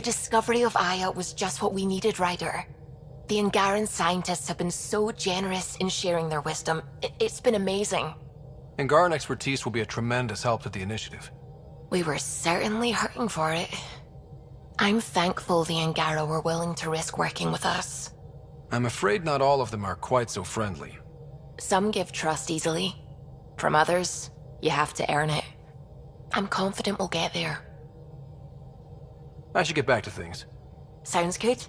discovery of Aya was just what we needed, Ryder. The Angaran scientists have been so generous in sharing their wisdom. It's been amazing. Angaran expertise will be a tremendous help to the initiative. We were certainly hurting for it. I'm thankful the Angara were willing to risk working with us. I'm afraid not all of them are quite so friendly. Some give trust easily. From others, you have to earn it. I'm confident we'll get there. I should get back to things. Sounds good.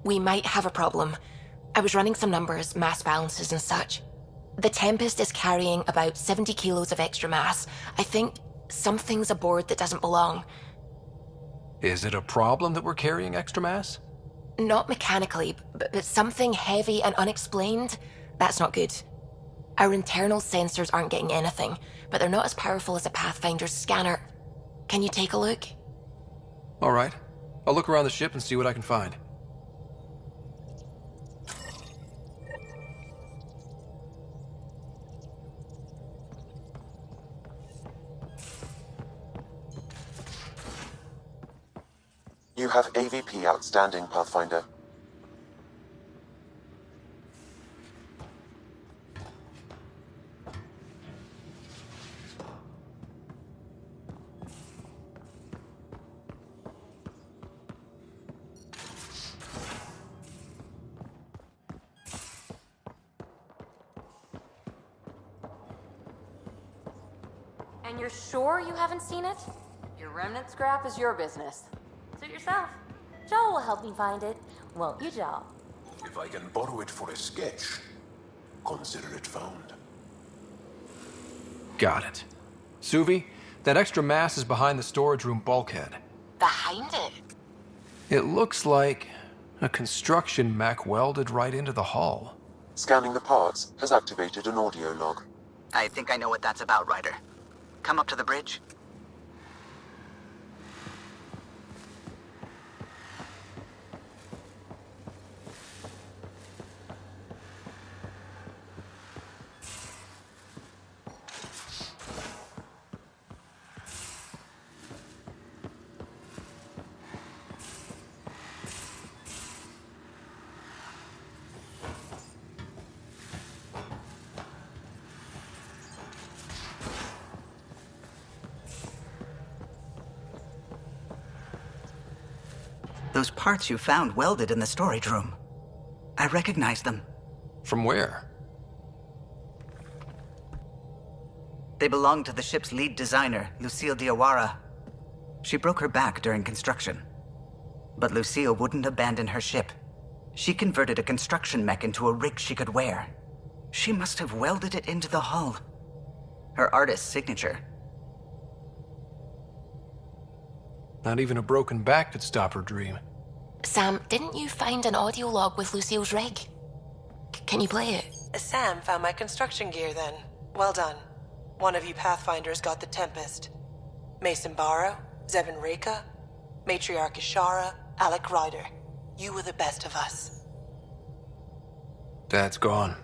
We might have a problem. I was running some numbers, mass balances and such. The Tempest is carrying about 70 kilos of extra mass. I think something's aboard that doesn't belong. Is it a problem that we're carrying extra mass? Not mechanically, but something heavy and unexplained. That's not good. Our internal sensors aren't getting anything, but they're not as powerful as a Pathfinder's scanner. Can you take a look? All right. I'll look around the ship and see what I can find. You have AVP outstanding, Pathfinder. And you're sure you haven't seen it? Your remnant scrap is your business. Suit yourself. Joel will help me find it. Won't you, Joel? If I can borrow it for a sketch, consider it found. Got it. Suvi, that extra mass is behind the storage room bulkhead. Behind it? It looks like a construction mech welded right into the hull. Scanning the parts has activated an audio log. I think I know what that's about, Ryder. Come up to the bridge. Those parts you found welded in the storage room. I recognize them. From where? They belong to the ship's lead designer, Lucille Diawara. She broke her back during construction. But Lucille wouldn't abandon her ship. She converted a construction mech into a rig she could wear. She must have welded it into the hull. Her artist's signature. Not even a broken back could stop her dream. Sam, didn't you find an audio log with Lucille's rig? Can you play it? Sam found my construction gear then. Well done. One of you Pathfinders got the Tempest. Mason Barrow, Zevin Reka, Matriarch Ishara, Alec Ryder. You were the best of us. Dad's gone.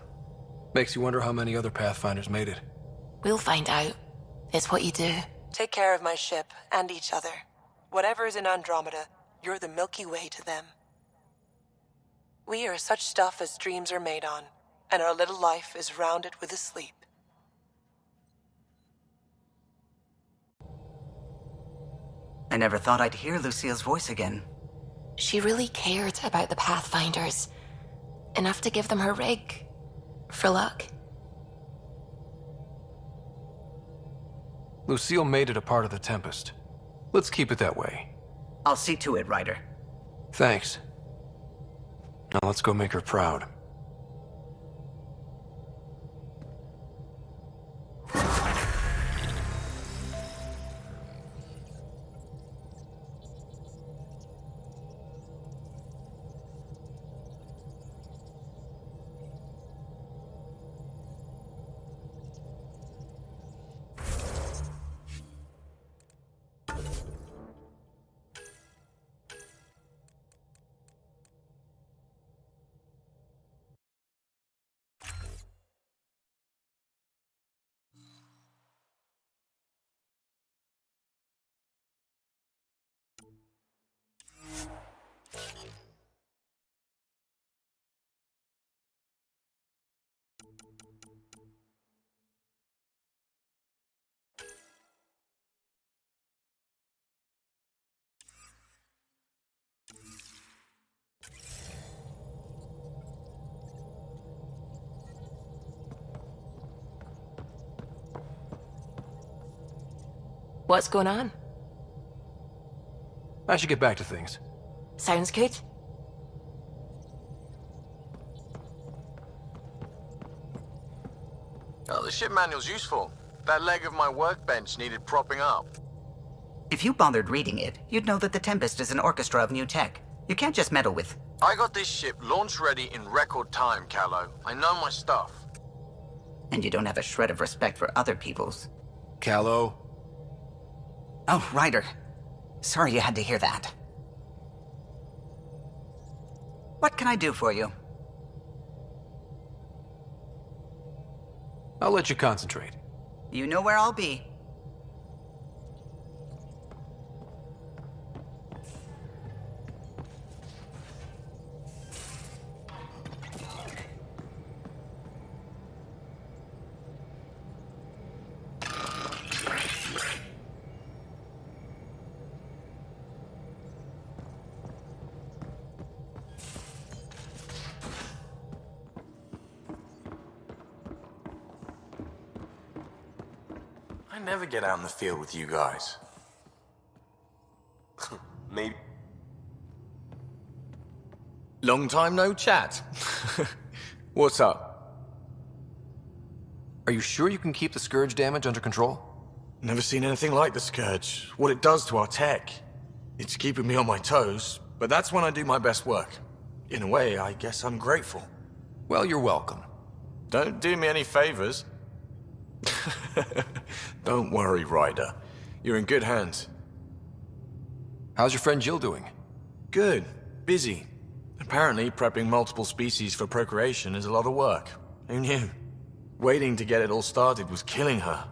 Makes you wonder how many other Pathfinders made it. We'll find out. It's what you do. Take care of my ship and each other. Whatever is in Andromeda, you're the Milky Way to them. We are such stuff as dreams are made on, and our little life is rounded with a sleep. I never thought I'd hear Lucille's voice again. She really cared about the Pathfinders. Enough to give them her rig. For luck. Lucille made it a part of the Tempest. Let's keep it that way. I'll see to it, Ryder. Thanks. Now let's go make her proud. What's going on? I should get back to things. Sounds good. Oh, the ship manual's useful. That leg of my workbench needed propping up. If you bothered reading it, you'd know that the Tempest is an orchestra of new tech. You can't just meddle with... I got this ship launch ready in record time, Callow. I know my stuff. And you don't have a shred of respect for other people's. Callow. Oh, Ryder. Sorry you had to hear that. What can I do for you? I'll let you concentrate. You know where I'll be. I never get out in the field with you guys. Maybe. Long time no chat. What's up? Are you sure you can keep the Scourge damage under control? Never seen anything like the Scourge. What it does to our tech. It's keeping me on my toes, but that's when I do my best work. In a way, I guess I'm grateful. Well, you're welcome. Don't do me any favors. Don't worry, Ryder. You're in good hands. How's your friend Jill doing? Good. Busy. Apparently, prepping multiple species for procreation is a lot of work. Who knew? Waiting to get it all started was killing her.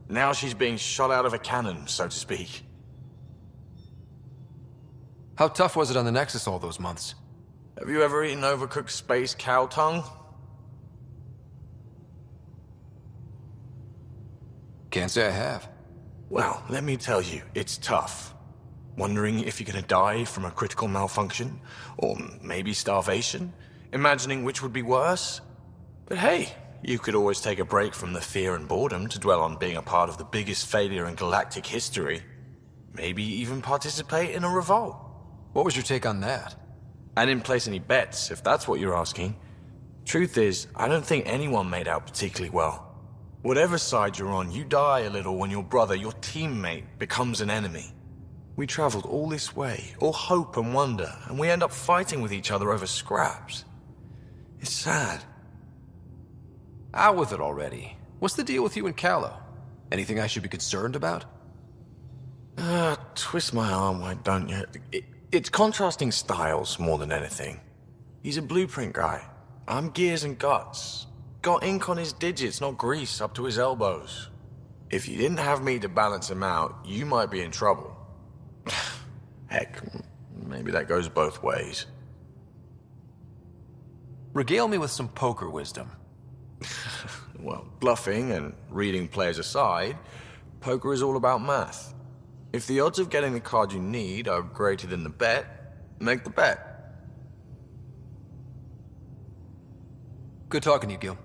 Now she's being shot out of a cannon, so to speak. How tough was it on the Nexus all those months? Have you ever eaten overcooked space cow tongue? Can't say I have. Well, let me tell you, it's tough. Wondering if you're gonna die from a critical malfunction, or maybe starvation, imagining which would be worse. But hey, you could always take a break from the fear and boredom to dwell on being a part of the biggest failure in galactic history. Maybe even participate in a revolt. What was your take on that? I didn't place any bets, if that's what you're asking. Truth is, I don't think anyone made out particularly well. Whatever side you're on, you die a little when your brother, your teammate, becomes an enemy. We traveled all this way, all hope and wonder, and we end up fighting with each other over scraps. It's sad. Out with it already. What's the deal with you and Callow? Anything I should be concerned about? Twist my arm, why don't you? It's contrasting styles more than anything. He's a blueprint guy. I'm gears and guts. Got ink on his digits, not grease up to his elbows. If you didn't have me to balance him out, you might be in trouble. Heck, maybe that goes both ways. Regale me with some poker wisdom. Well, bluffing and reading players aside, poker is all about math. If the odds of getting the card you need are greater than the bet, make the bet. Good talking to you, Gil.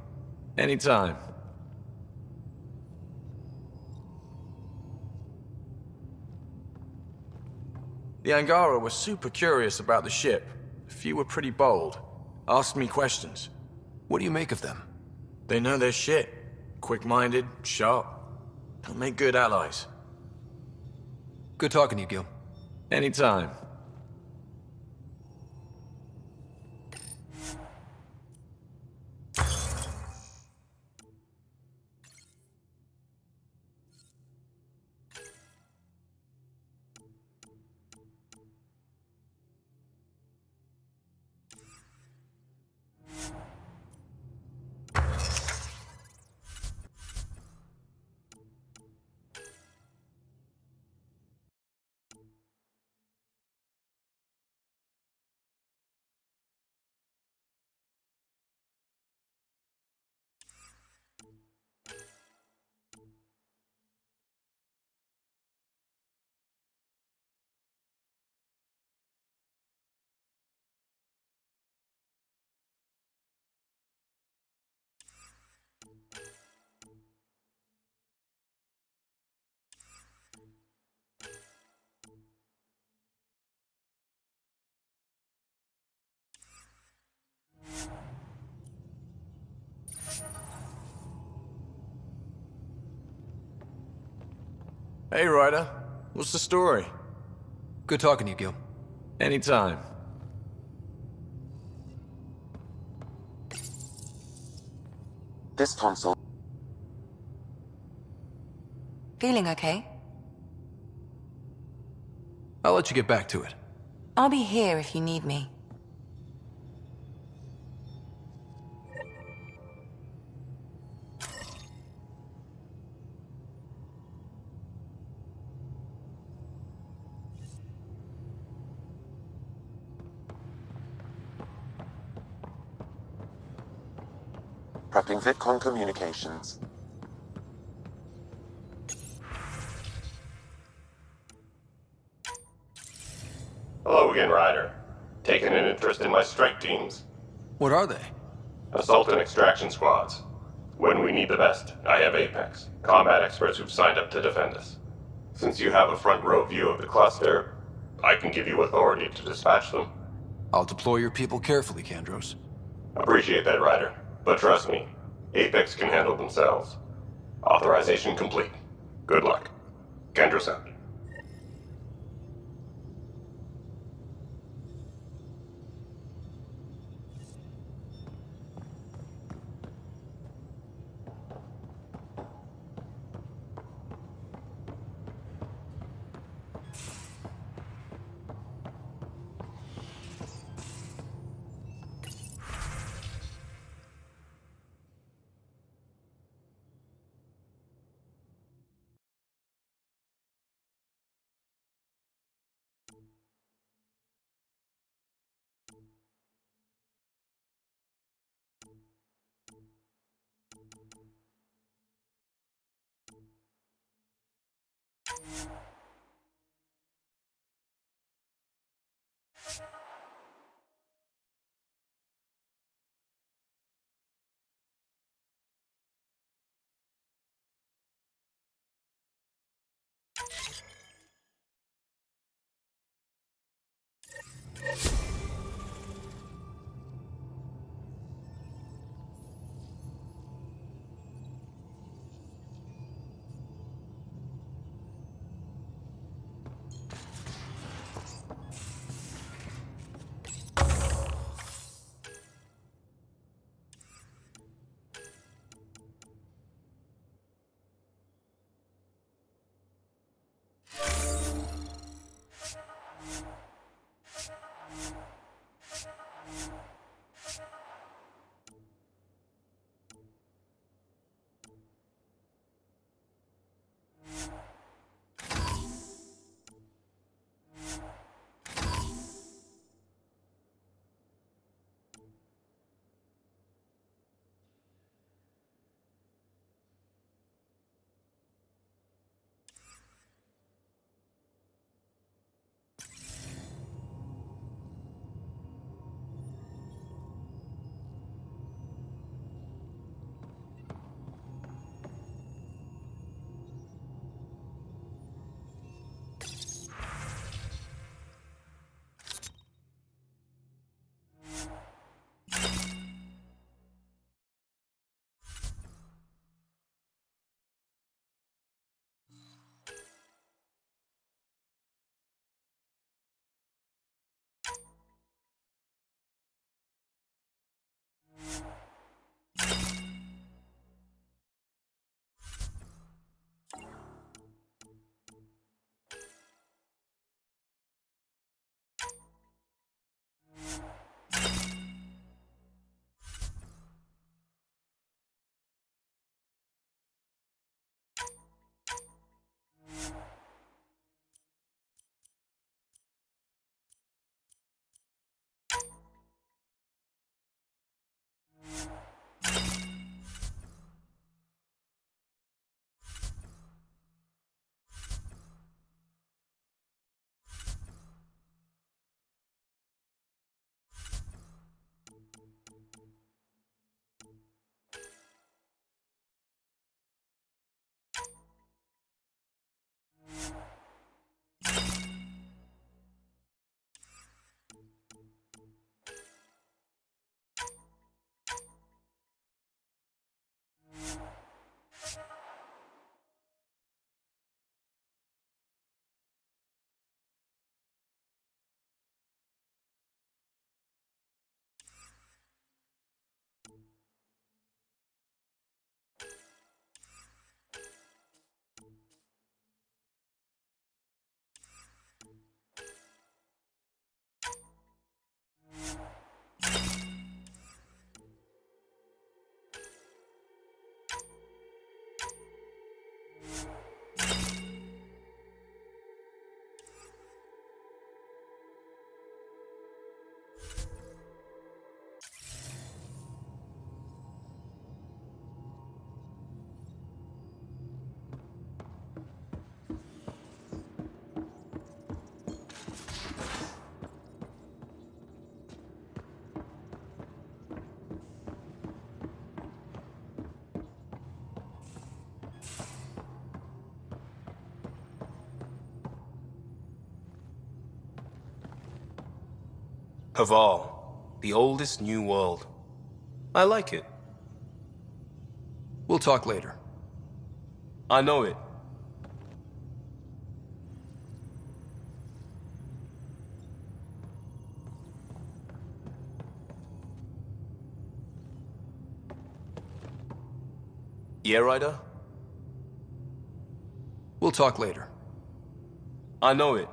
Anytime. The Angara were super curious about the ship. A few were pretty bold. Asked me questions. What do you make of them? They know their shit. Quick-minded, sharp. They'll make good allies. Good talking to you, Gil. Anytime. Hey, Ryder. What's the story? Good talking to you, Gil. Anytime. This console. Feeling okay? I'll let you get back to it. I'll be here if you need me. Prepping VidCon communications. Hello again, Ryder. Taking an interest in my strike teams? What are they? Assault and extraction squads. When we need the best, I have Apex, combat experts who've signed up to defend us. Since you have a front row view of the cluster, I can give you authority to dispatch them. I'll deploy your people carefully, Kandros. Appreciate that, Ryder. But trust me, Apex can handle themselves. Authorization complete. Good luck. Kendros out. Haval, the oldest new world. I like it. We'll talk later. I know it. Yeah, Ryder? We'll talk later. I know it.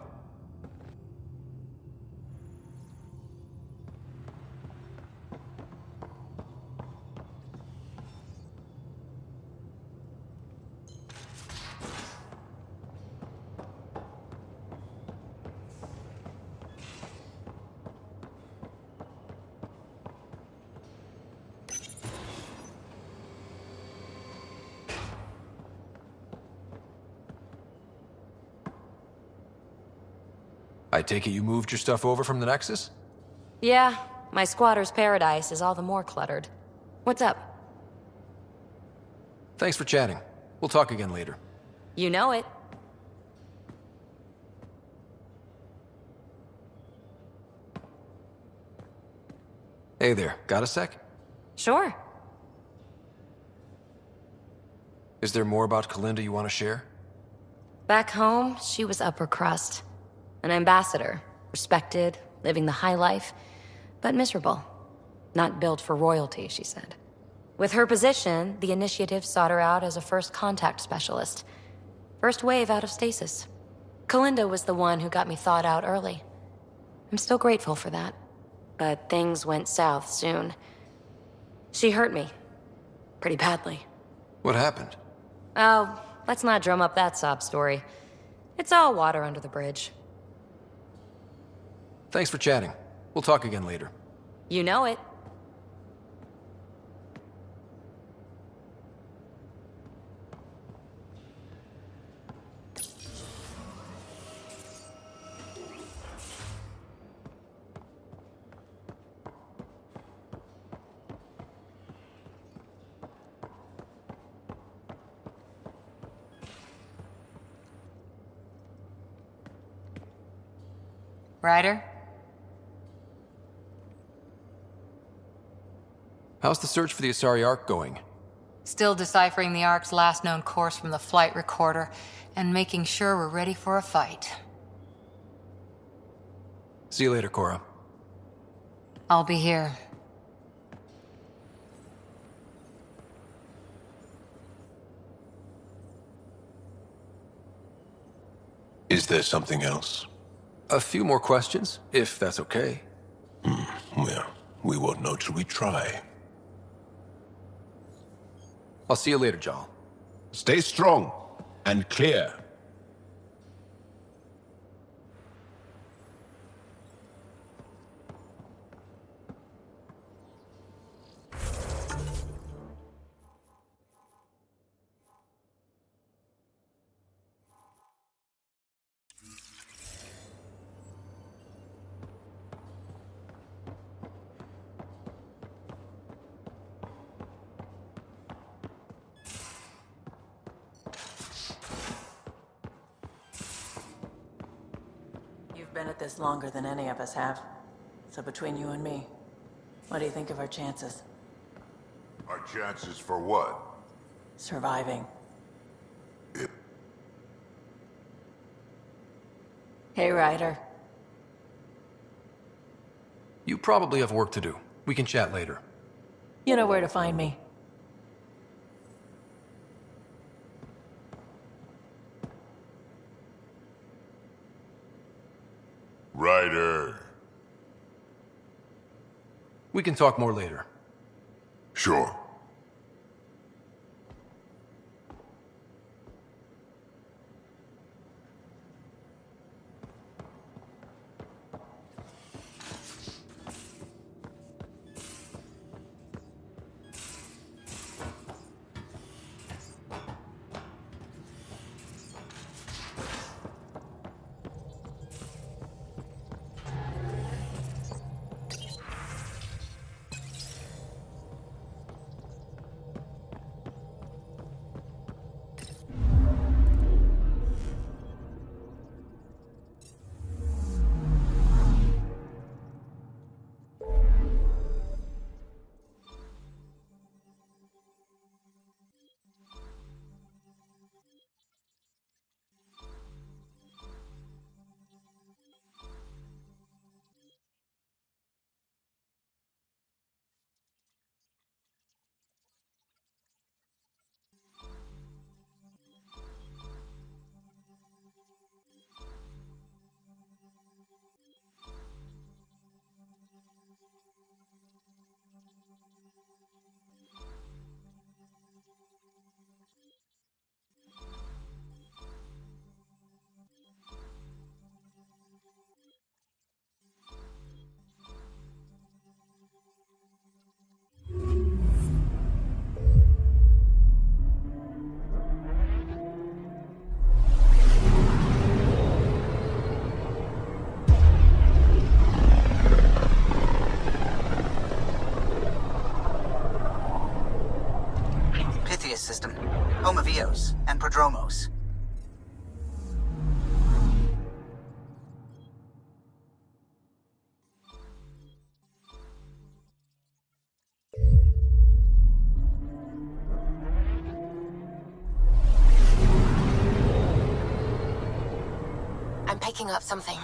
I take it you moved your stuff over from the Nexus? Yeah, my squatter's paradise is all the more cluttered. What's up? Thanks for chatting. We'll talk again later. You know it. Hey there, got a sec? Sure. Is there more about Kalinda you want to share? Back home, she was upper crust. An ambassador, respected, living the high life, but miserable. Not built for royalty, she said. With her position, the initiative sought her out as a first contact specialist. First wave out of stasis. Kalinda was the one who got me thawed out early. I'm still grateful for that. But things went south soon. She hurt me. Pretty badly. What happened? Oh, let's not drum up that sob story. It's all water under the bridge. Thanks for chatting. We'll talk again later. You know it. Ryder? How's the search for the Asari Ark going? Still deciphering the Ark's last known course from the flight recorder, and making sure we're ready for a fight. See you later, Cora. I'll be here. Is there something else? A few more questions, if that's okay. Well, we won't know till we try. I'll see you later, Jal. Stay strong and clear. You've been at this longer than any of us have. So between you and me, what do you think of our chances? Our chances for what? Surviving. Hey, Ryder. You probably have work to do. We can chat later. You know where to find me. Ryder. We can talk more later. Sure. system, home of Eos and Prodromos. I'm picking up something.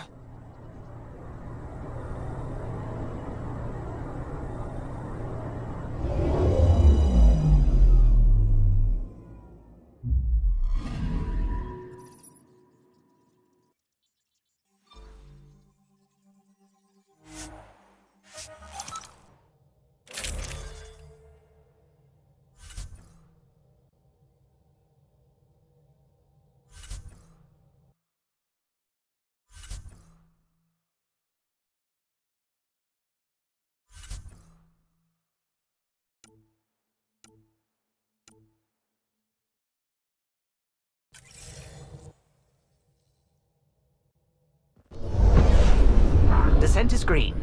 Descent is green.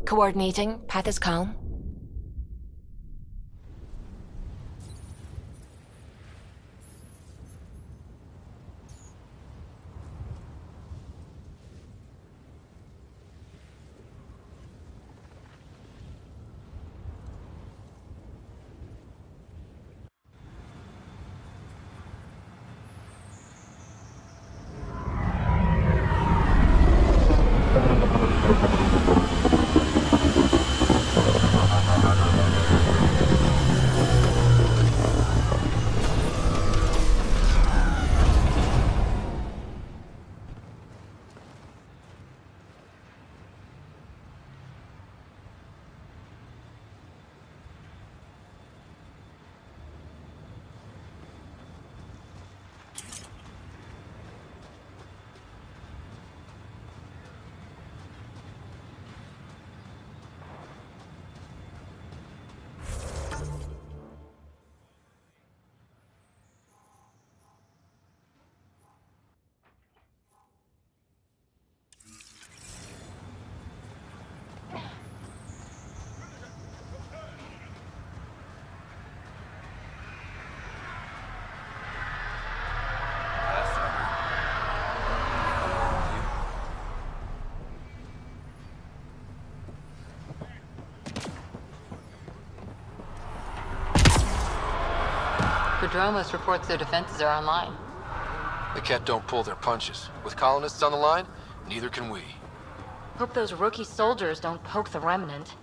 Coordinating. Path is calm. Prodromos reports their defenses are online. The Ket don't pull their punches. With colonists on the line, neither can we. Hope those rookie soldiers don't poke the remnant.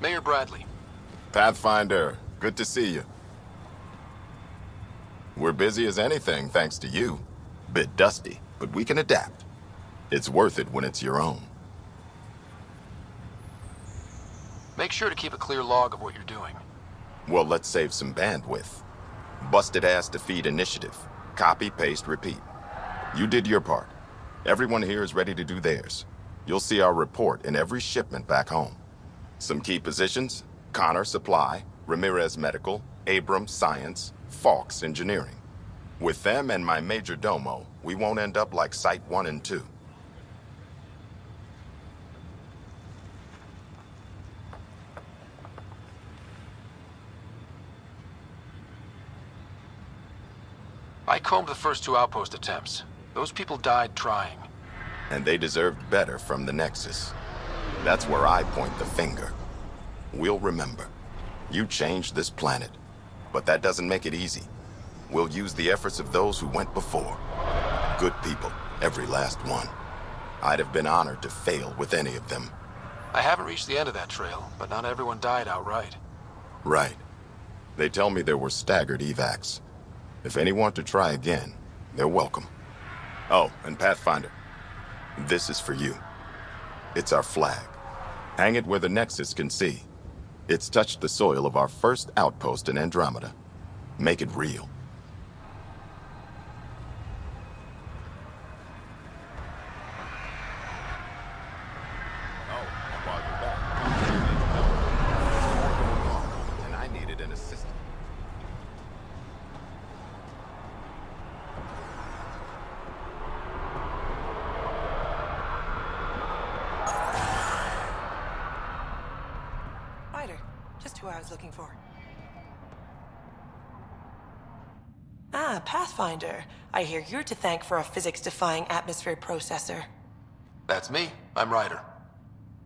Mayor Bradley. Pathfinder, good to see you. We're busy as anything, thanks to you. Bit dusty, but we can adapt. It's worth it when it's your own. Make sure to keep a clear log of what you're doing. Well, let's save some bandwidth. Busted ass defeat initiative. Copy, paste, repeat. You did your part. Everyone here is ready to do theirs. You'll see our report in every shipment back home. Some key positions: Connor Supply, Ramirez Medical, Abrams Science, Fawkes Engineering. With them and my major domo, we won't end up like Site 1 and 2. I combed the first 2 outpost attempts. Those people died trying. And they deserved better from the Nexus. That's where I point the finger. We'll remember. You changed this planet. But that doesn't make it easy. We'll use the efforts of those who went before. Good people, every last one. I'd have been honored to fail with any of them. I haven't reached the end of that trail, but not everyone died outright. Right. They tell me there were staggered evacs. If any want to try again, they're welcome. Oh, and Pathfinder, this is for you. It's our flag. Hang it where the Nexus can see. It's touched the soil of our first outpost in Andromeda. Make it real. who I was looking for. Ah, Pathfinder. I hear you're to thank for a physics-defying atmosphere processor. That's me. I'm Ryder.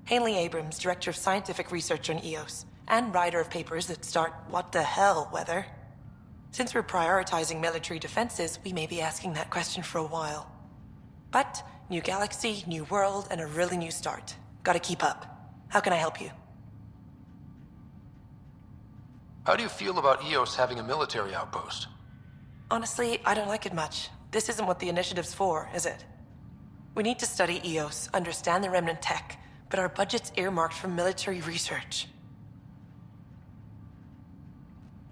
Hanley Abrams, Director of Scientific Research on EOS, and writer of papers that start what the hell weather. Since we're prioritizing military defenses, we may be asking that question for a while. But, new galaxy, new world, and a really new start. Gotta keep up. How can I help you? How do you feel about EOS having a military outpost? Honestly, I don't like it much. This isn't what the initiative's for, is it? We need to study EOS, understand the remnant tech, but our budget's earmarked for military research.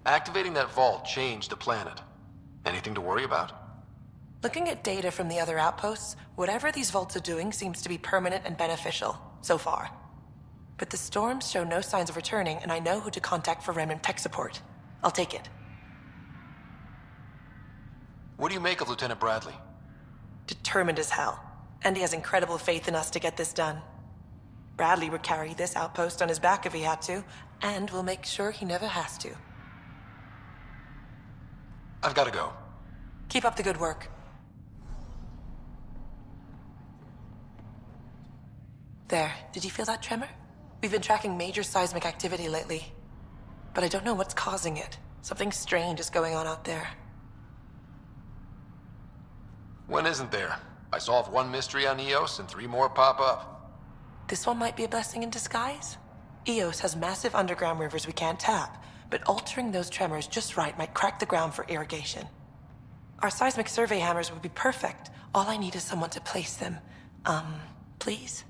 Activating that vault changed the planet. Anything to worry about? Looking at data from the other outposts, whatever these vaults are doing seems to be permanent and beneficial, so far. But the storms show no signs of returning, and I know who to contact for remnant tech support. I'll take it. What do you make of Lieutenant Bradley? Determined as hell. And he has incredible faith in us to get this done. Bradley would carry this outpost on his back if he had to, and we'll make sure he never has to. I've got to go. Keep up the good work. There, did you feel that tremor? We've been tracking major seismic activity lately. But I don't know what's causing it. Something strange is going on out there. When isn't there? I solved one mystery on EOS and 3 more pop up. This one might be a blessing in disguise. EOS has massive underground rivers we can't tap, but altering those tremors just right might crack the ground for irrigation. Our seismic survey hammers would be perfect. All I need is someone to place them. Please?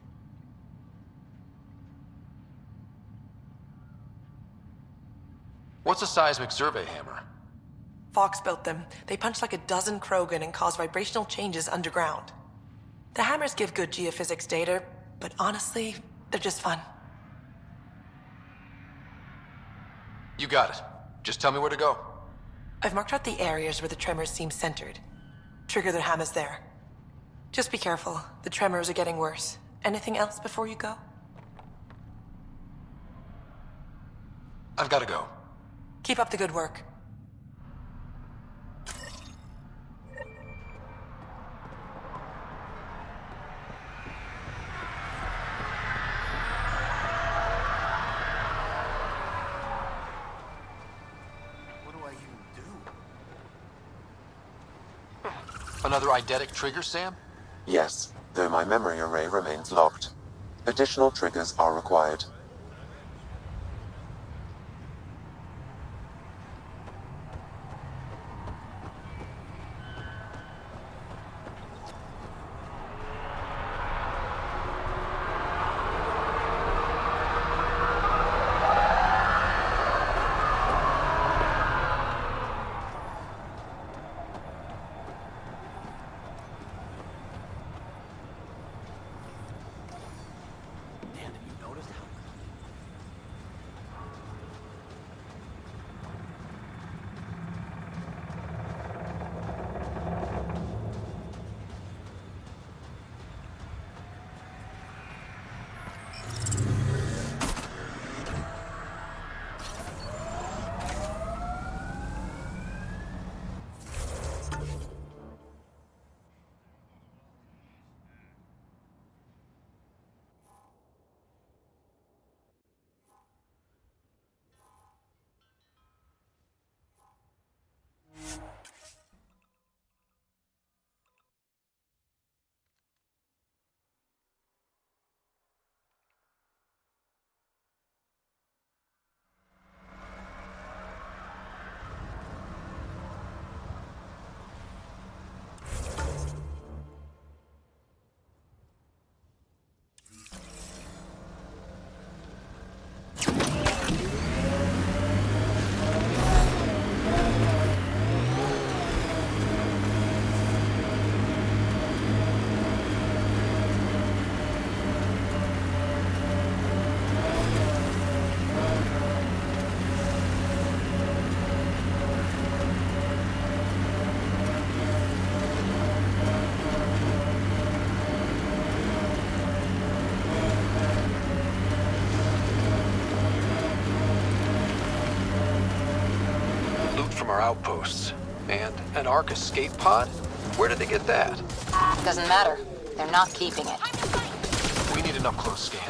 What's a seismic survey hammer? Fox built them. They punch like a dozen Krogan and cause vibrational changes underground. The hammers give good geophysics data, but honestly, they're just fun. You got it. Just tell me where to go. I've marked out the areas where the tremors seem centered. Trigger the hammers there. Just be careful. The tremors are getting worse. Anything else before you go? I've got to go. Keep up the good work. Another eidetic trigger, Sam? Yes, though my memory array remains locked. Additional triggers are required. our outposts. And an Ark escape pod? Where did they get that? Doesn't matter. They're not keeping it. We need an up-close scan.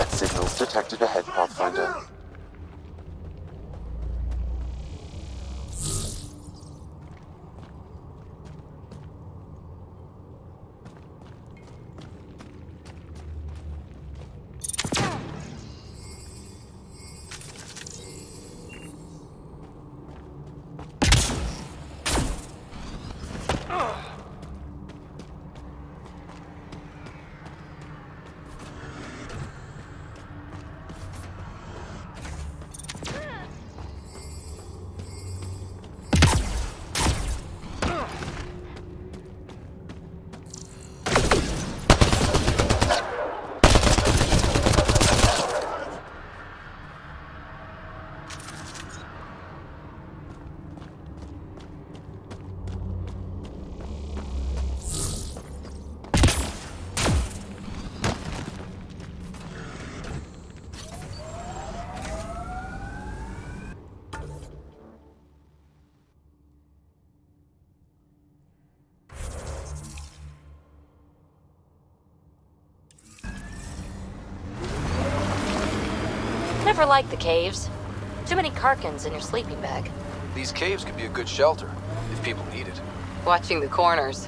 Signals detected ahead, Pathfinder. Never liked the caves. Too many Karkins in your sleeping bag. These caves could be a good shelter, if people need it. Watching the corners.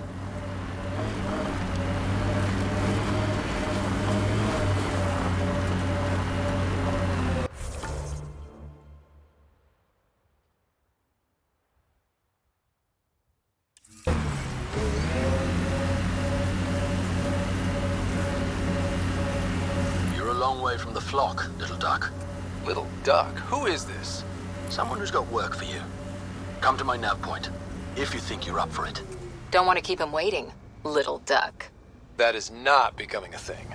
You're a long way from the flock, little duck. Little duck? Who is this? Someone who's got work for you. Come to my nav point, if you think you're up for it. Don't want to keep him waiting, little duck. That is not becoming a thing.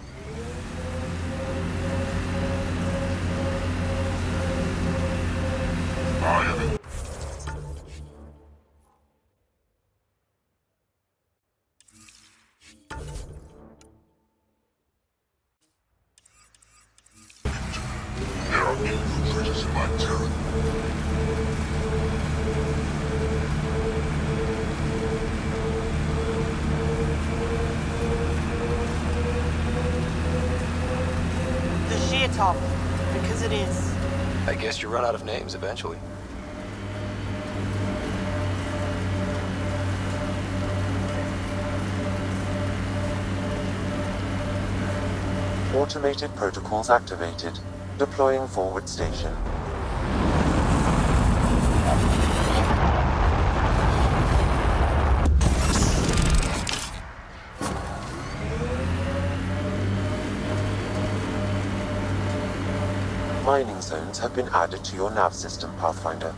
There are infiltrators in my turret. The sheer top, because it is. I guess you run out of names eventually. Automated protocols activated. Deploying forward station. Mining zones have been added to your nav system, Pathfinder.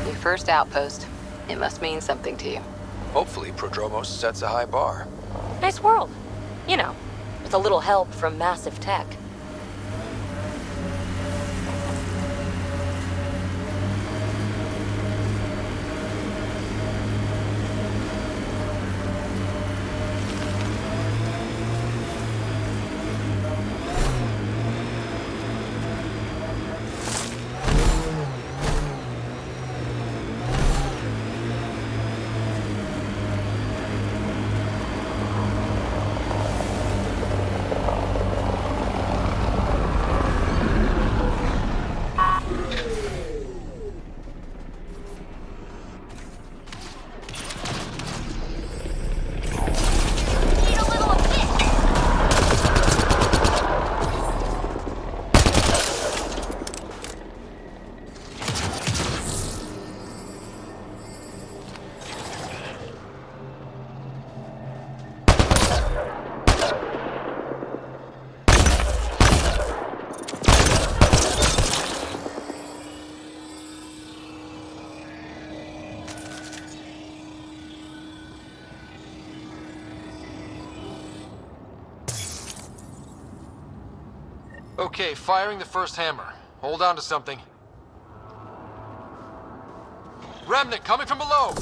Your first outpost. It must mean something to you. Hopefully, Prodromos sets a high bar. Nice world. You know, with a little help from massive tech. Okay, firing the first hammer. Hold on to something. Remnant coming from below!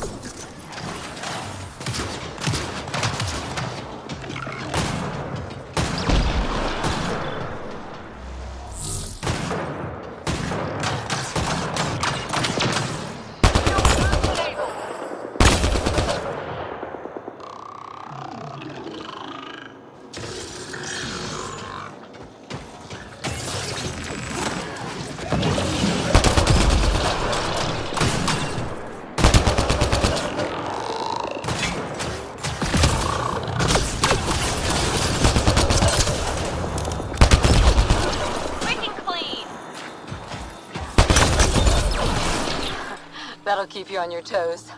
That'll keep you on your toes.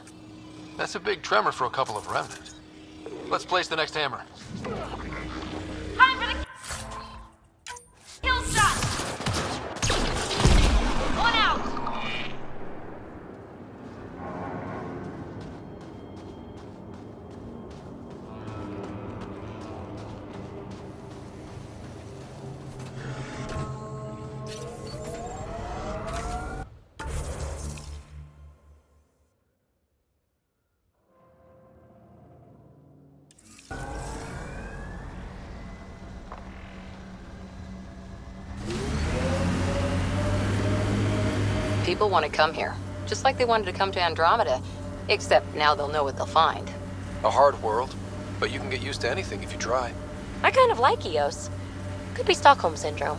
That's a big tremor for a couple of remnant. Let's place the next hammer. Time for the kill shot! One out! People want to come here, just like they wanted to come to Andromeda, except now they'll know what they'll find. A hard world, but you can get used to anything if you try. I kind of like Eos. Could be Stockholm Syndrome.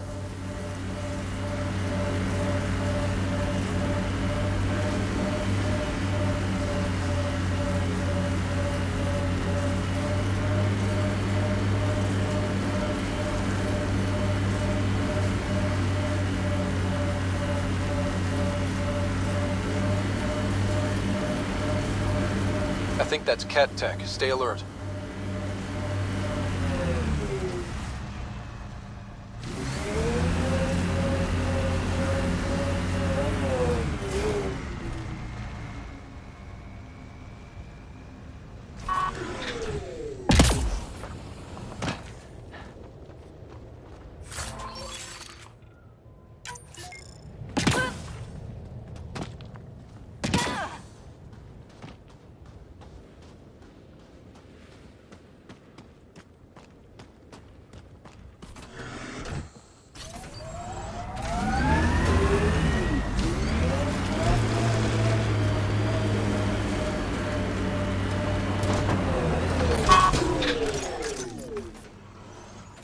I think that's Cat Tech. Stay alert.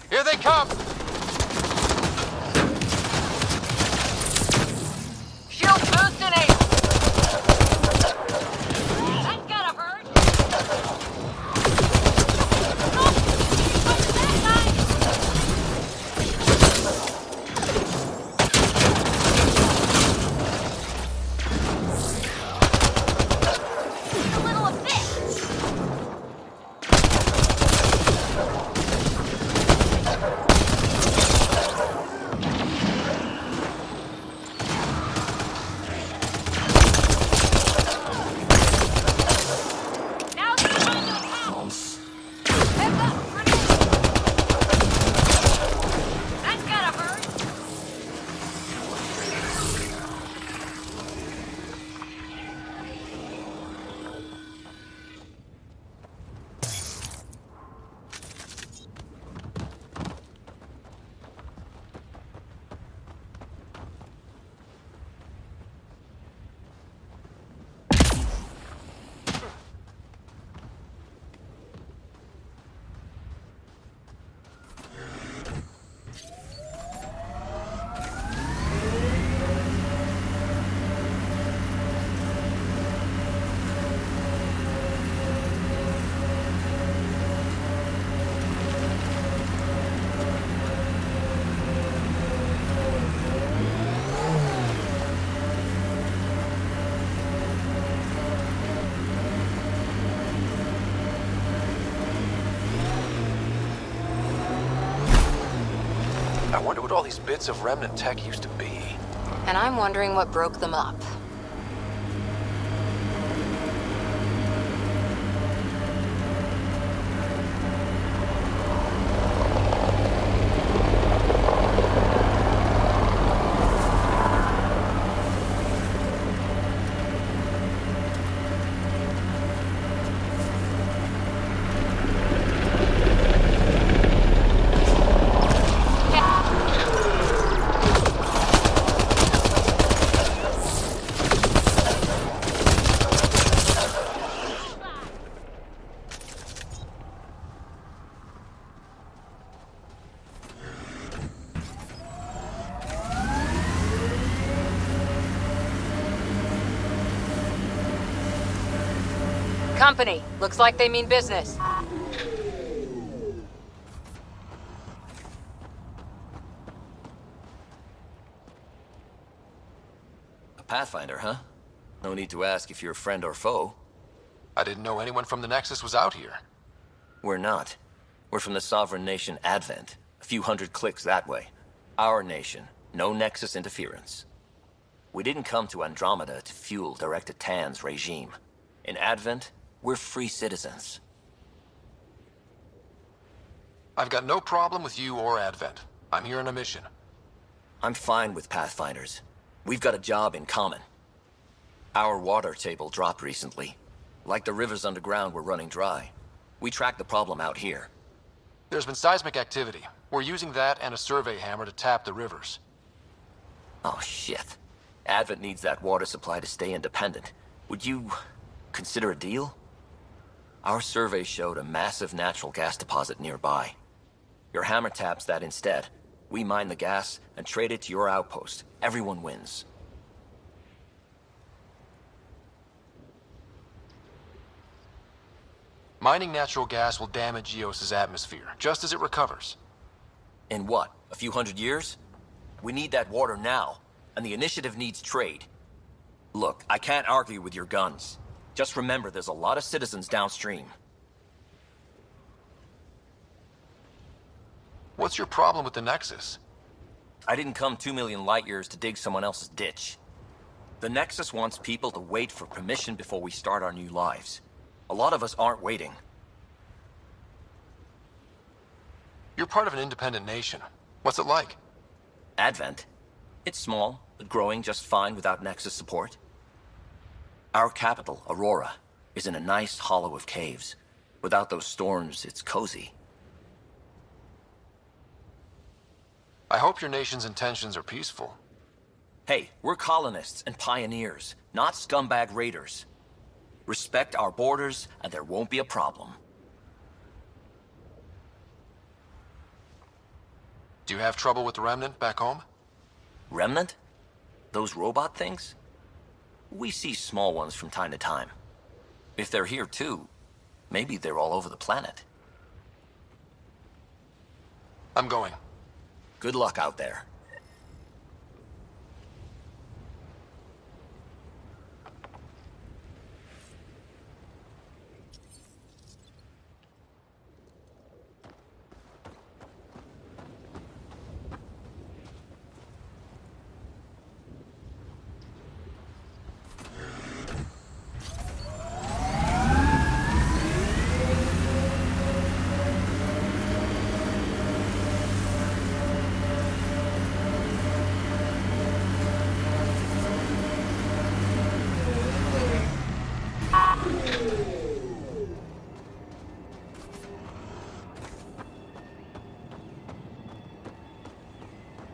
Here they come! Shield boosting aim! That gotta hurt! A little of this! I wonder what all these bits of remnant tech used to be. And I'm wondering what broke them up. Company. Looks like they mean business. A Pathfinder, huh? No need to ask if you're friend or foe. I didn't know anyone from the Nexus was out here. We're not. We're from the sovereign nation Advent. A few hundred clicks that way. Our nation. No Nexus interference. We didn't come to Andromeda to fuel Director Tan's regime. In Advent, we're free citizens. I've got no problem with you or Advent. I'm here on a mission. I'm fine with Pathfinders. We've got a job in common. Our water table dropped recently. Like the rivers underground were running dry. We tracked the problem out here. There's been seismic activity. We're using that and a survey hammer to tap the rivers. Oh, shit. Advent needs that water supply to stay independent. Would you consider a deal? Our survey showed a massive natural gas deposit nearby. Your hammer taps that instead. We mine the gas and trade it to your outpost. Everyone wins. Mining natural gas will damage Eos's atmosphere, just as it recovers. In what, a few hundred years? We need that water now, and the initiative needs trade. Look, I can't argue with your guns. Just remember there's a lot of citizens downstream. What's your problem with the Nexus? I didn't come 2 million light years to dig someone else's ditch. The Nexus wants people to wait for permission before we start our new lives. A lot of us aren't waiting. You're part of an independent nation. What's it like? Advent? It's small, but growing just fine without Nexus support. Our capital, Aurora, is in a nice hollow of caves. Without those storms, it's cozy. I hope your nation's intentions are peaceful. Hey, we're colonists and pioneers, not scumbag raiders. Respect our borders, and there won't be a problem. Do you have trouble with the Remnant back home? Remnant? Those robot things? We see small ones from time to time. If they're here too, maybe they're all over the planet. I'm going. Good luck out there.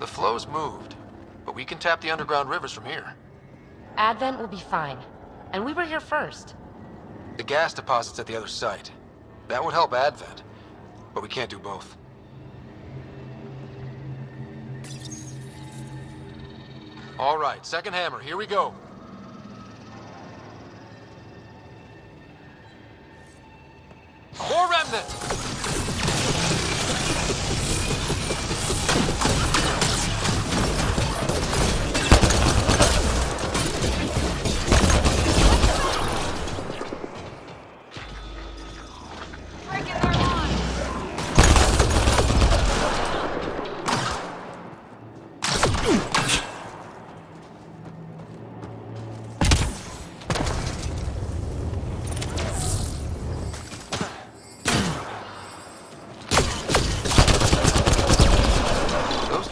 The flow's moved, but we can tap the underground rivers from here. Advent will be fine. And we were here first. The gas deposit's at the other site. That would help Advent, but we can't do both. All right, second hammer, here we go. More Remnant!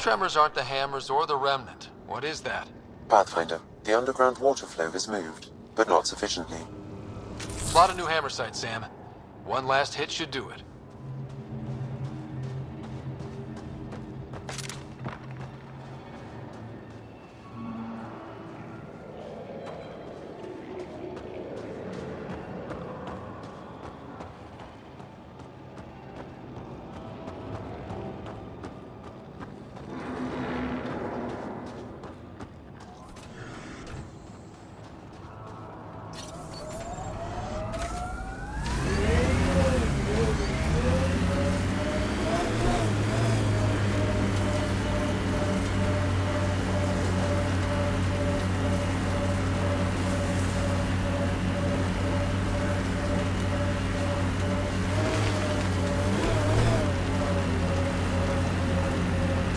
Tremors aren't the hammers or the Remnant. What is that? Pathfinder, the underground water flow has moved, but not sufficiently. A lot of new hammer sites, Sam. One last hit should do it.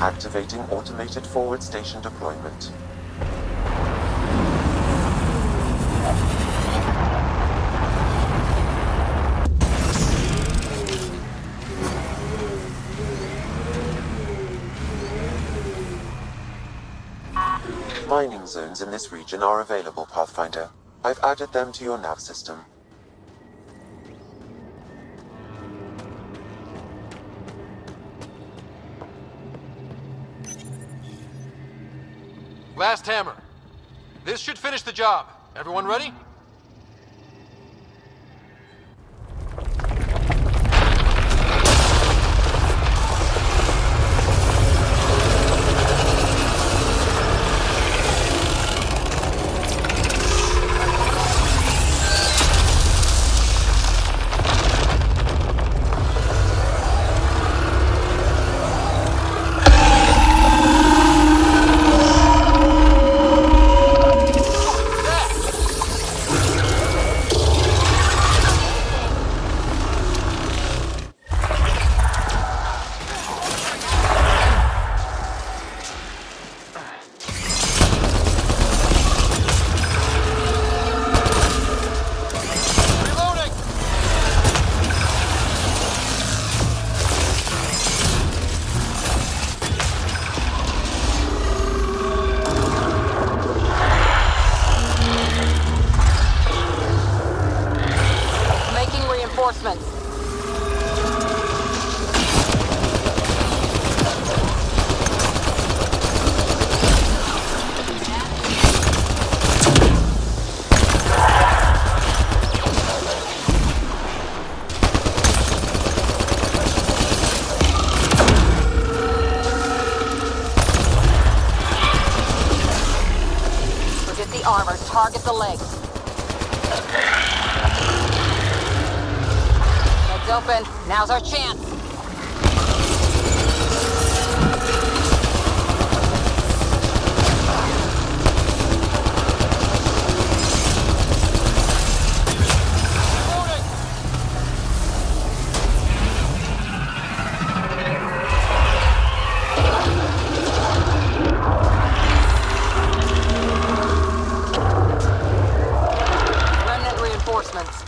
Activating automated forward station deployment. Mining zones in this region are available, Pathfinder. I've added them to your nav system. Last hammer. This should finish the job. Everyone ready? Reinforcements. Forget the armor. Target the legs. It's open. Now's our chance. Remnant reinforcements.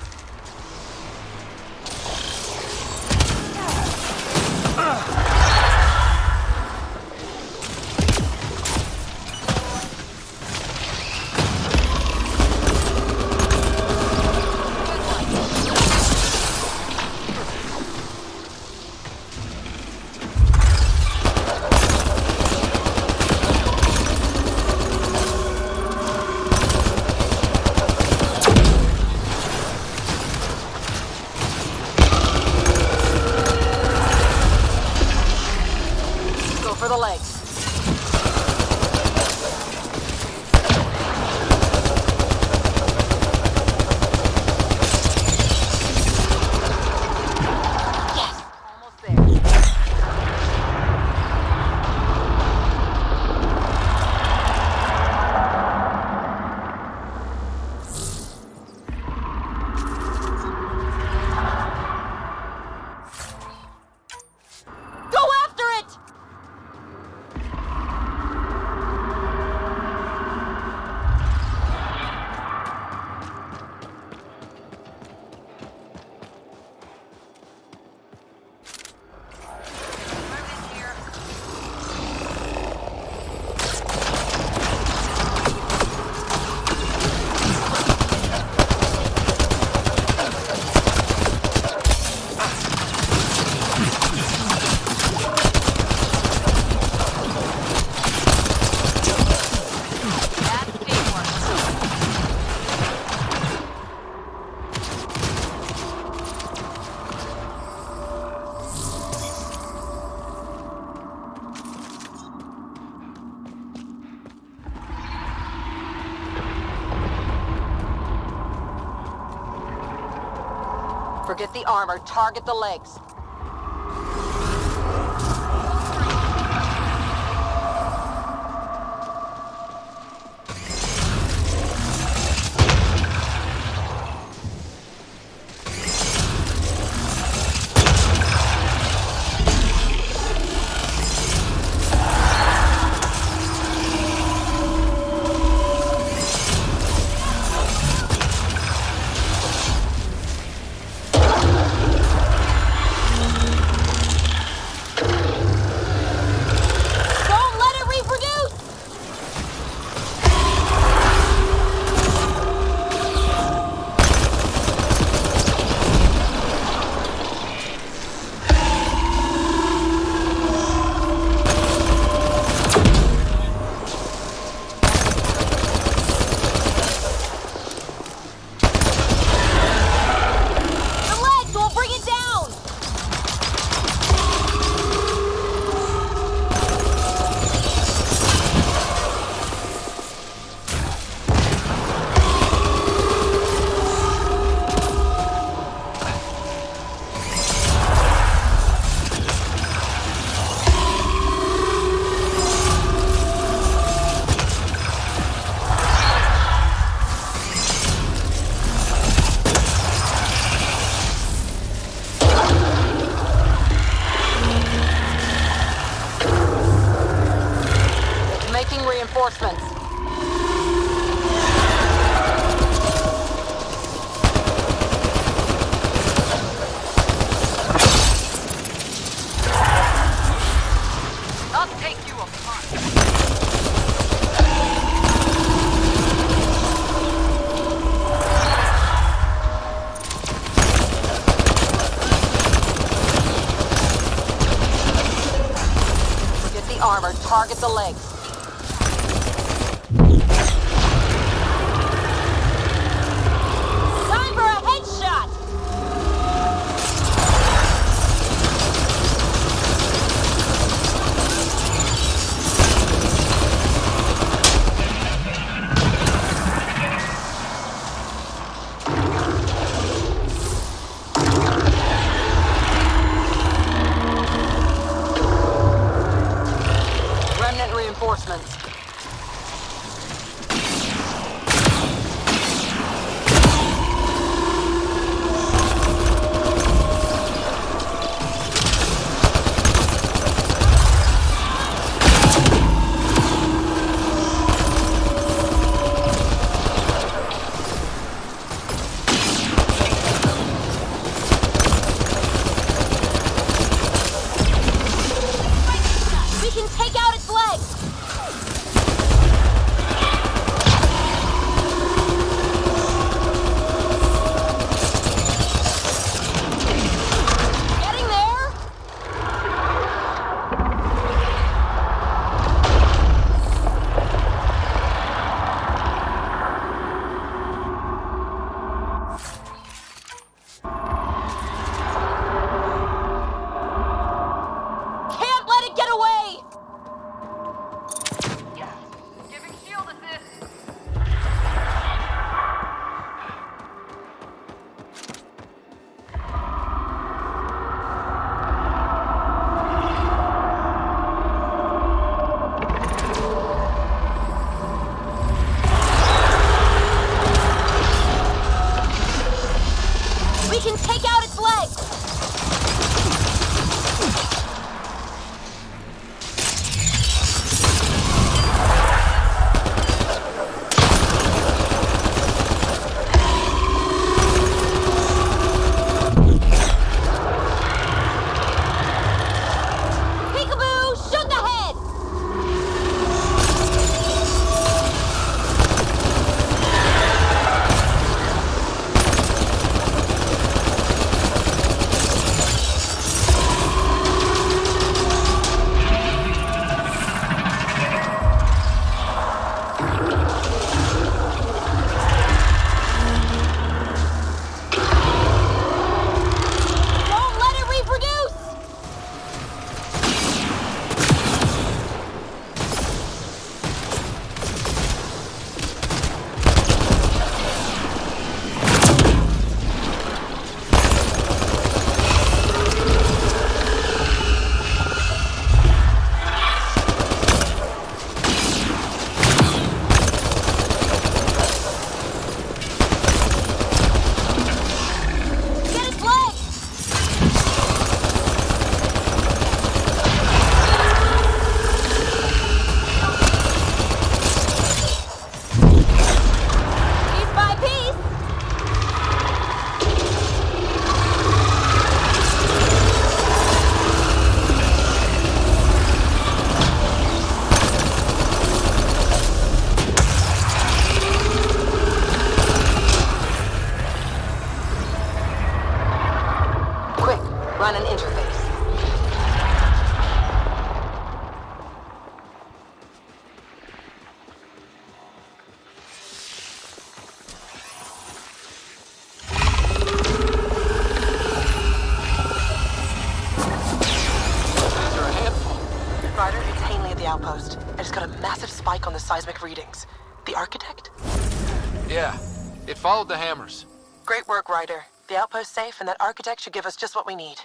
For the legs. Yes! Almost there. Go after it! Forget the armor. Target the legs. reinforcements. I'll take you apart. Armor, target the legs. Time for a headshot! Reinforcements. We can take out its legs! Getting there? Can't let it get away! Giving shield assist. We can take out its legs! Peekaboo! Shoot the head! Don't let it reproduce! Get its legs! Piece by piece! Quick, run an interface. These are a handful. Ryder, it's Hanley at the outpost. I just got a massive spike on the seismic readings. The architect? Yeah, it followed the hammers. Great work, Ryder. The outpost's safe, and that architect should give us just what we need.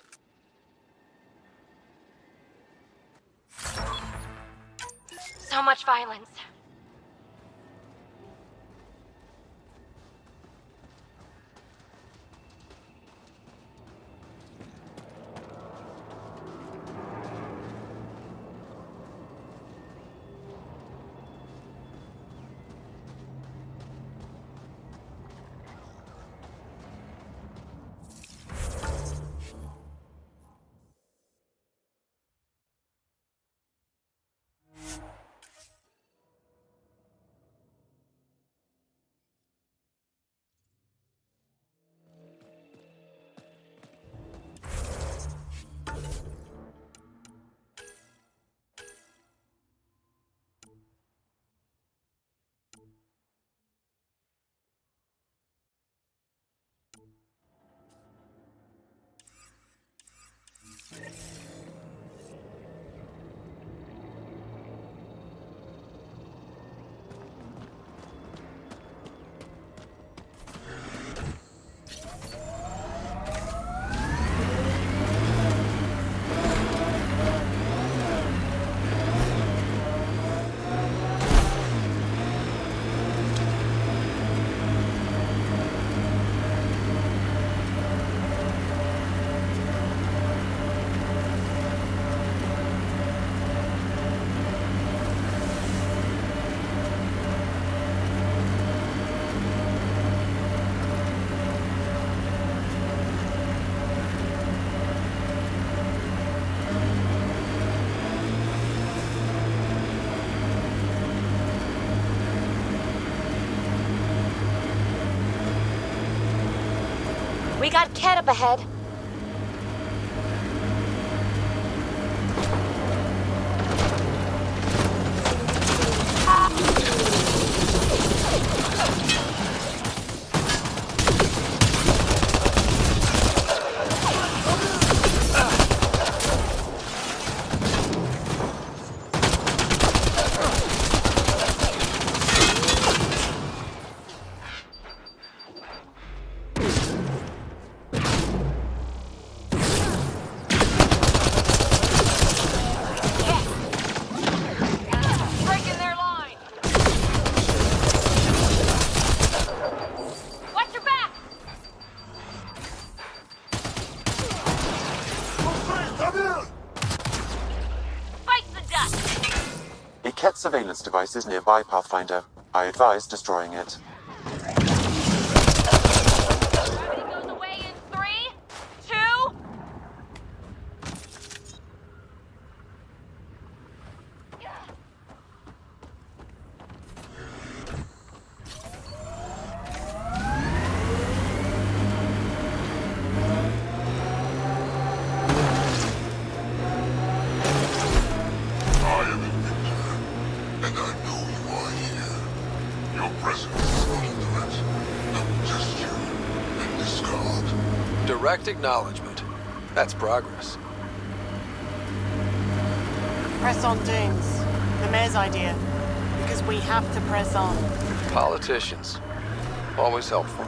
So much violence. We got Ket up ahead. A Ket surveillance device is nearby, Pathfinder. I advise destroying it. Goes away in 3, 2. And I know you are here. Your presence is not a threat. Just you and this guard. Direct acknowledgement. That's progress. Press on, Dooms. The mayor's idea. Because we have to press on. Politicians. Always helpful.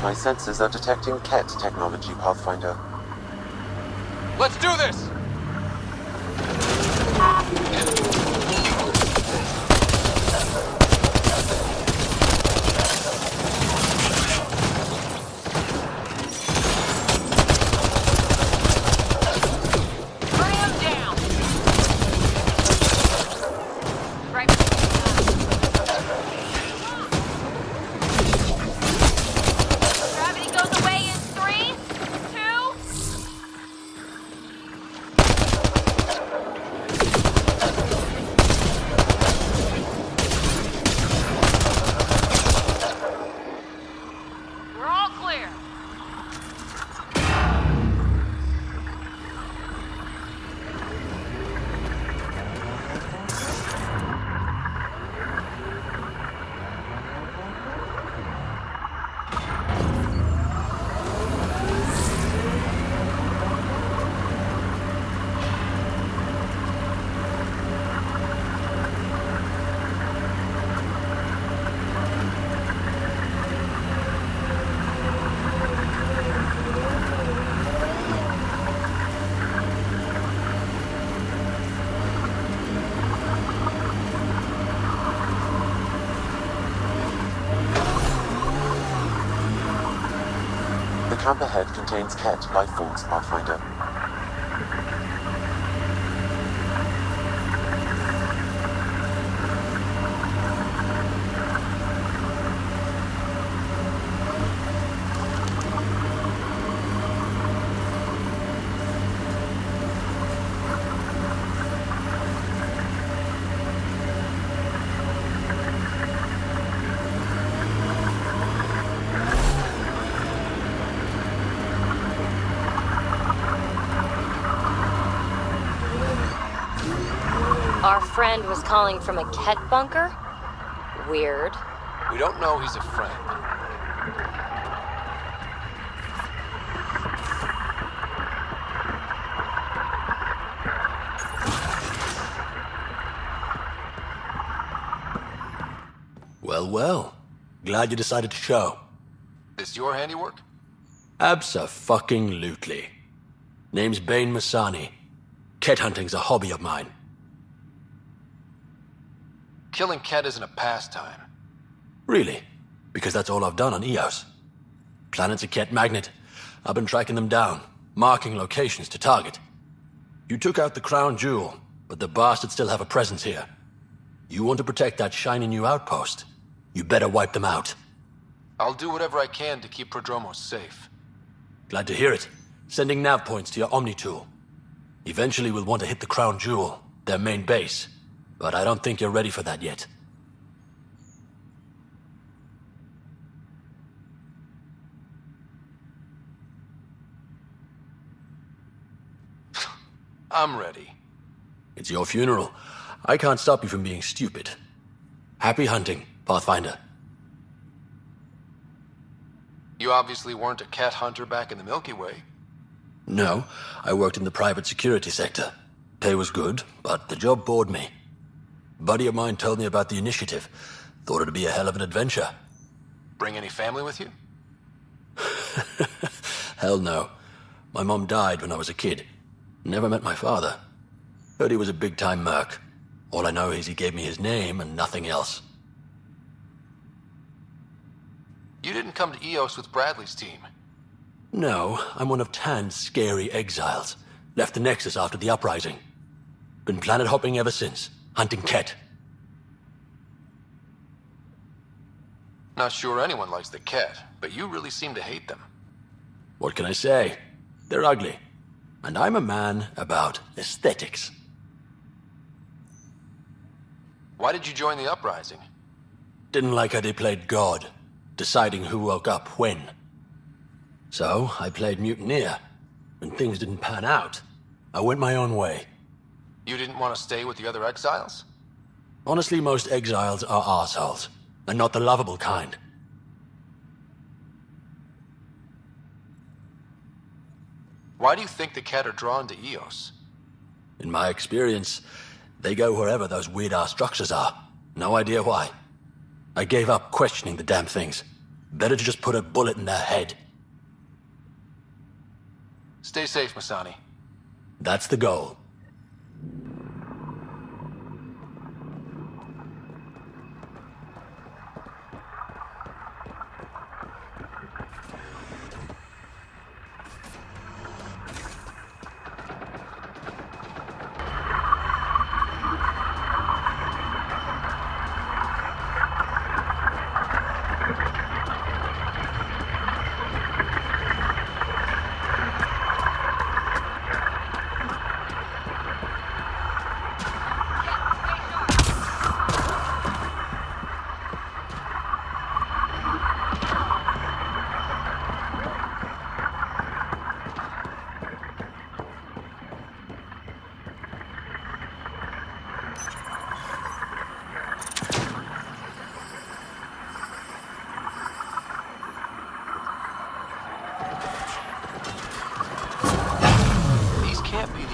My sensors are detecting Ket technology, Pathfinder. Let's do this! Bring him down! Right. Gravity goes away in 3, 2. We're all clear. The camp ahead contains Ket life forms, Pathfinder. Our friend was calling from a Ket bunker? Weird. We don't know he's a friend. Well, well. Glad you decided to show. This your handiwork? Abso-fucking-lutely. Name's Bane Masani. Ket hunting's a hobby of mine. Killing Ket isn't a pastime. Really? Because that's all I've done on Eos. Planet's a Ket magnet. I've been tracking them down, marking locations to target. You took out the crown jewel, but the bastards still have a presence here. You want to protect that shiny new outpost? You better wipe them out. I'll do whatever I can to keep Prodromos safe. Glad to hear it. Sending nav points to your Omni tool. Eventually we'll want to hit the crown jewel, their main base. but I don't think you're ready for that yet. I'm ready. It's your funeral. I can't stop you from being stupid. Happy hunting, Pathfinder. You obviously weren't a cat hunter back in the Milky Way. No, I worked in the private security sector. Pay was good, but the job bored me. A buddy of mine told me about the initiative. Thought it'd be a hell of an adventure. Bring any family with you? Hell no. My mom died when I was a kid. Never met my father. Heard he was a big-time merc. All I know is he gave me his name and nothing else. You didn't come to Eos with Bradley's team. No, I'm one of Tan's scary exiles. Left the Nexus after the uprising. Been planet hopping ever since, hunting Ket. Not sure anyone likes the cat, but you really seem to hate them. What can I say? They're ugly. And I'm a man about aesthetics. Why did you join the uprising? Didn't like how they played God, deciding who woke up when. So, I played mutineer. When things didn't pan out, I went my own way. You didn't want to stay with the other exiles? Honestly, most exiles are arseholes, and not the lovable kind. Why do you think the cat are drawn to Eos? In my experience, they go wherever those weird-ass structures are. No idea why. I gave up questioning the damn things. Better to just put a bullet in their head. Stay safe, Masani. That's the goal.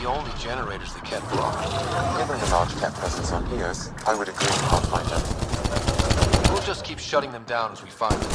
The only generators the cat brought. Given the large cat presence on Eos, I would agree, Pathfinder. We'll just keep shutting them down as we find them.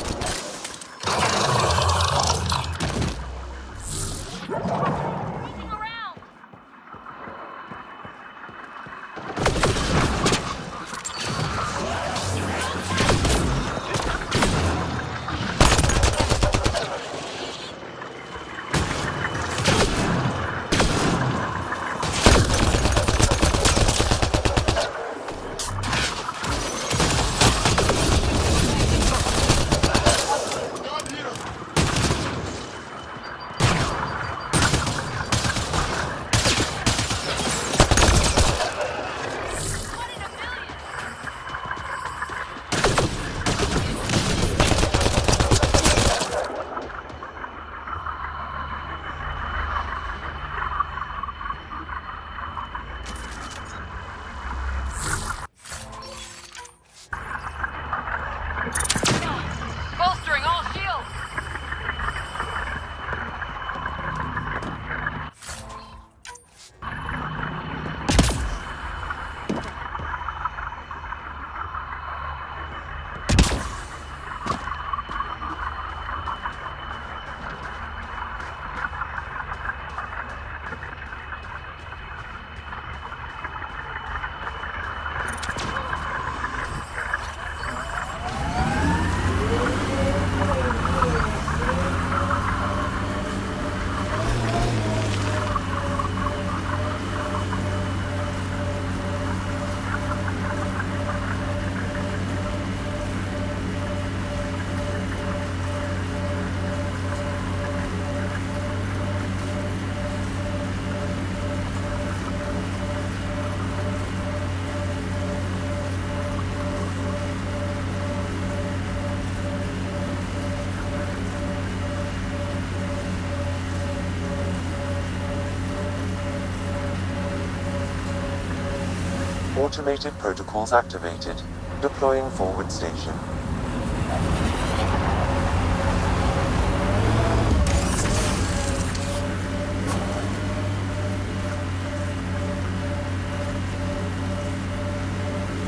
Automated protocols activated. Deploying forward station.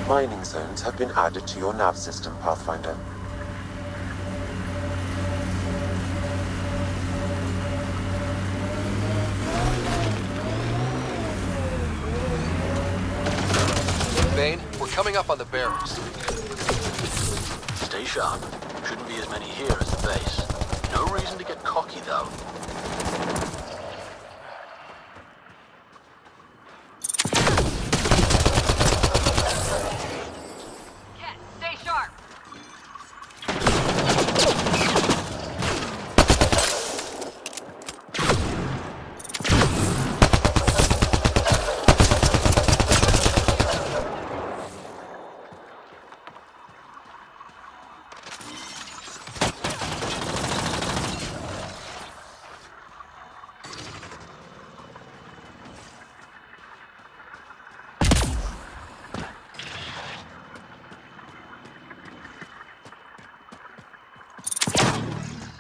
Mining zones have been added to your nav system, Pathfinder. Bane, we're coming up on the barracks. Stay sharp. Shouldn't be as many here as the base. No reason to get cocky, though. Stay sharp!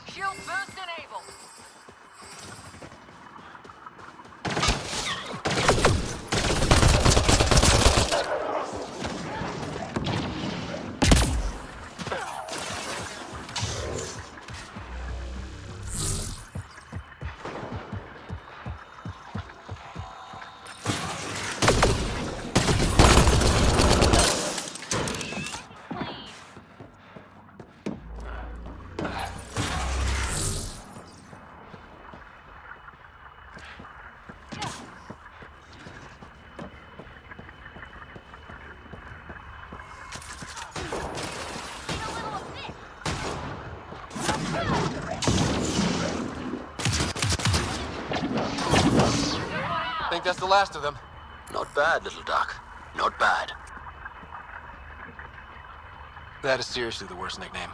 Shield boost enabled! Think that's the last of them. Not bad, little duck. Not bad. That is seriously the worst nickname.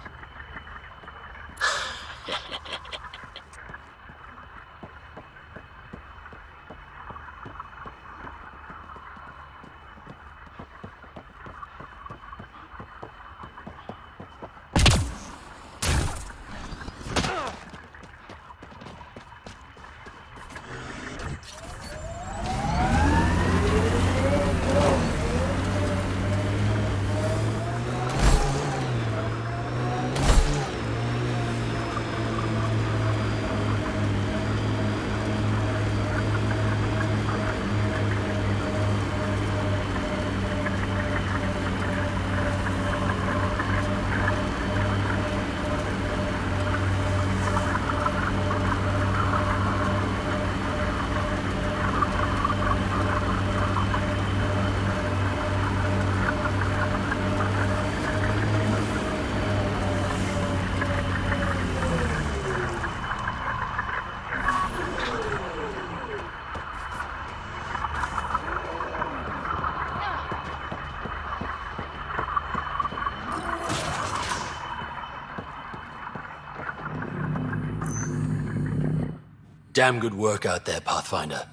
Damn good work out there, Pathfinder.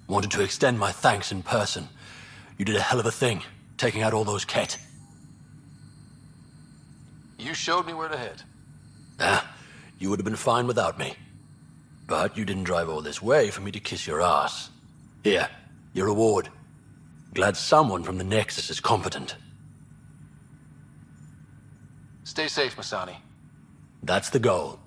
Wanted to extend my thanks in person. You did a hell of a thing, taking out all those Ket. You showed me where to head. You would have been fine without me. But you didn't drive all this way for me to kiss your ass. Here, your reward. Glad someone from the Nexus is competent. Stay safe, Masani. That's the goal.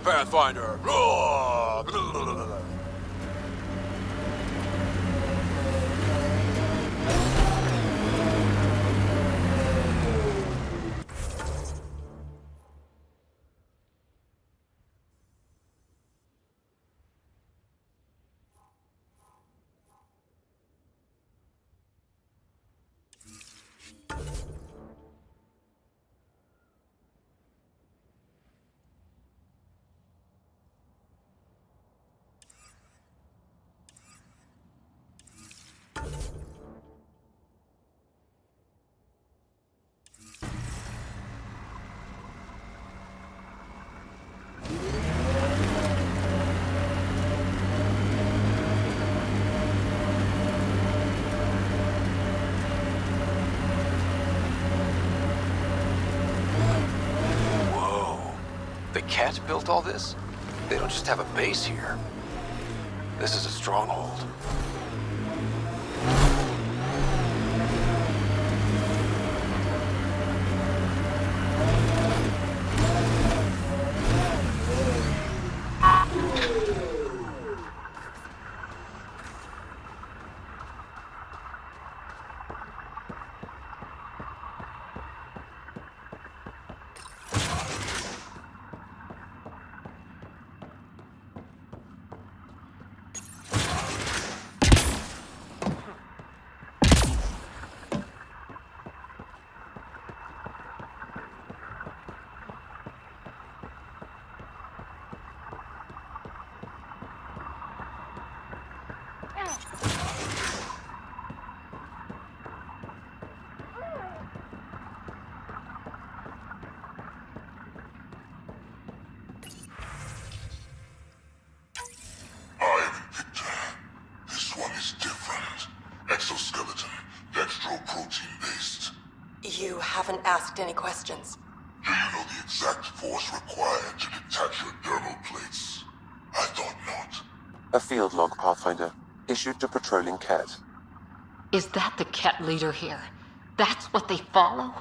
Pathfinder! The Cat built all this? They don't just have a base here. This is a stronghold. This one is different. Exoskeleton, dextroprotein-based. You haven't asked any questions. Do you know the exact force required to detach your dermal plates? I thought not. A field log, Pathfinder, issued to patrolling Cat. Is that the Cat leader here? That's what they follow?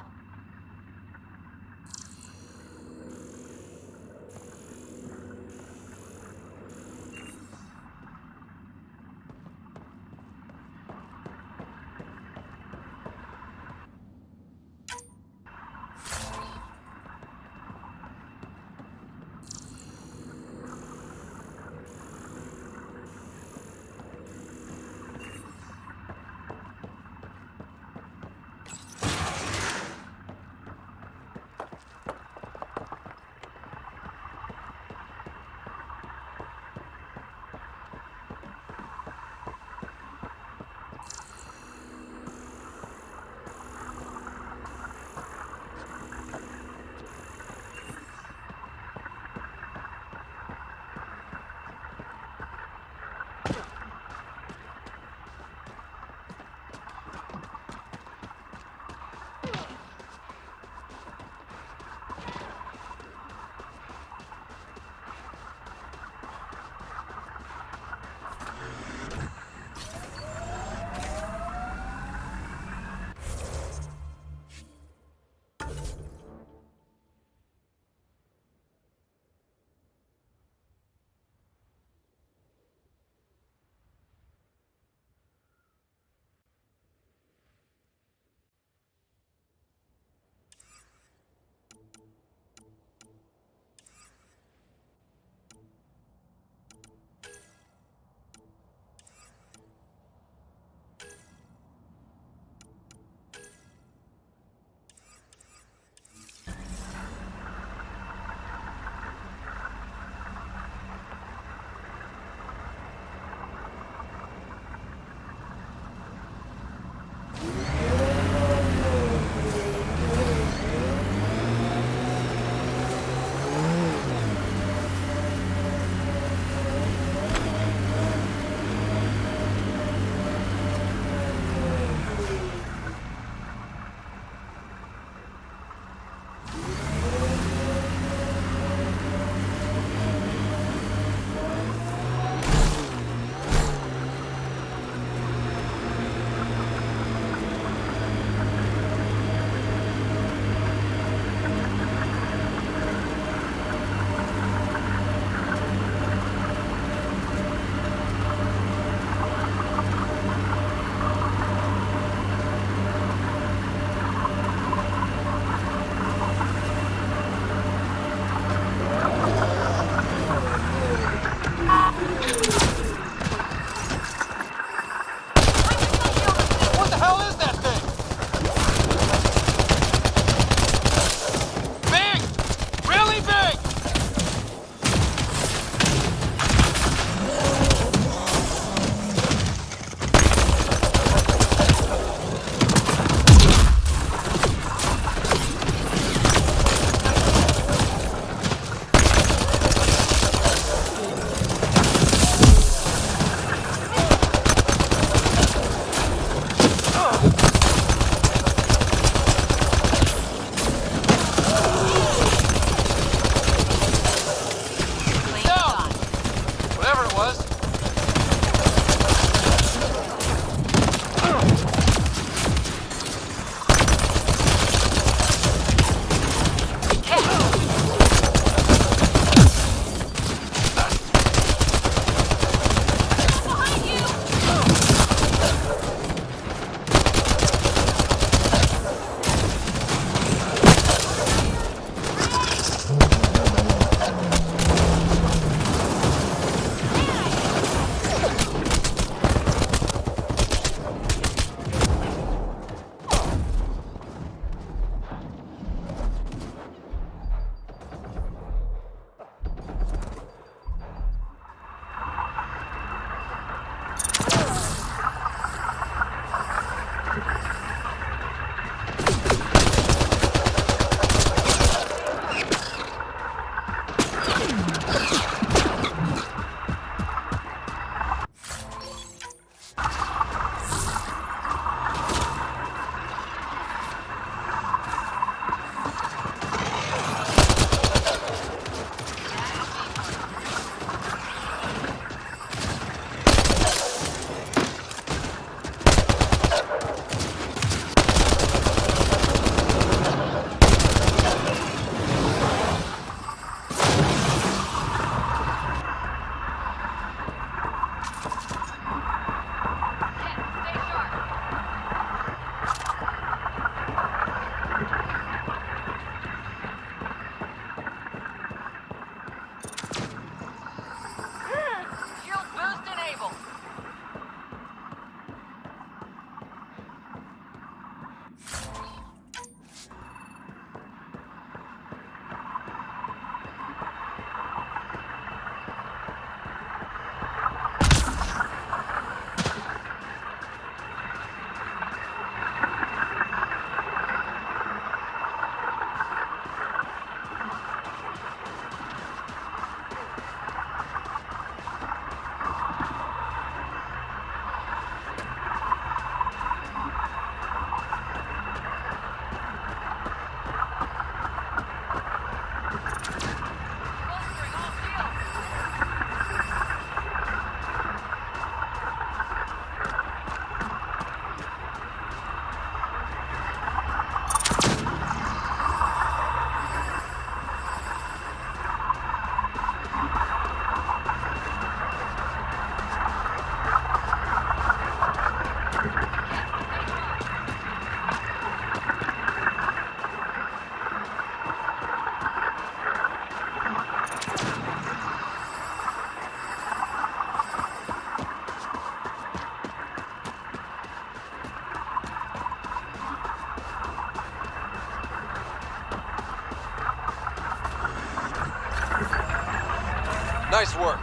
Nice work.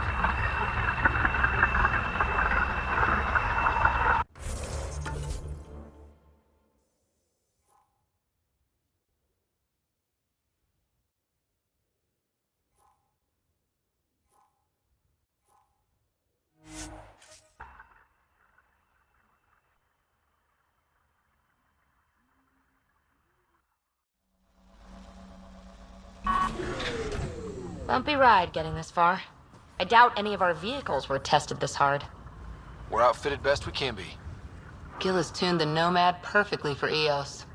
Bumpy ride getting this far. I doubt any of our vehicles were tested this hard. We're outfitted best we can be. Gil has tuned the Nomad perfectly for EOS.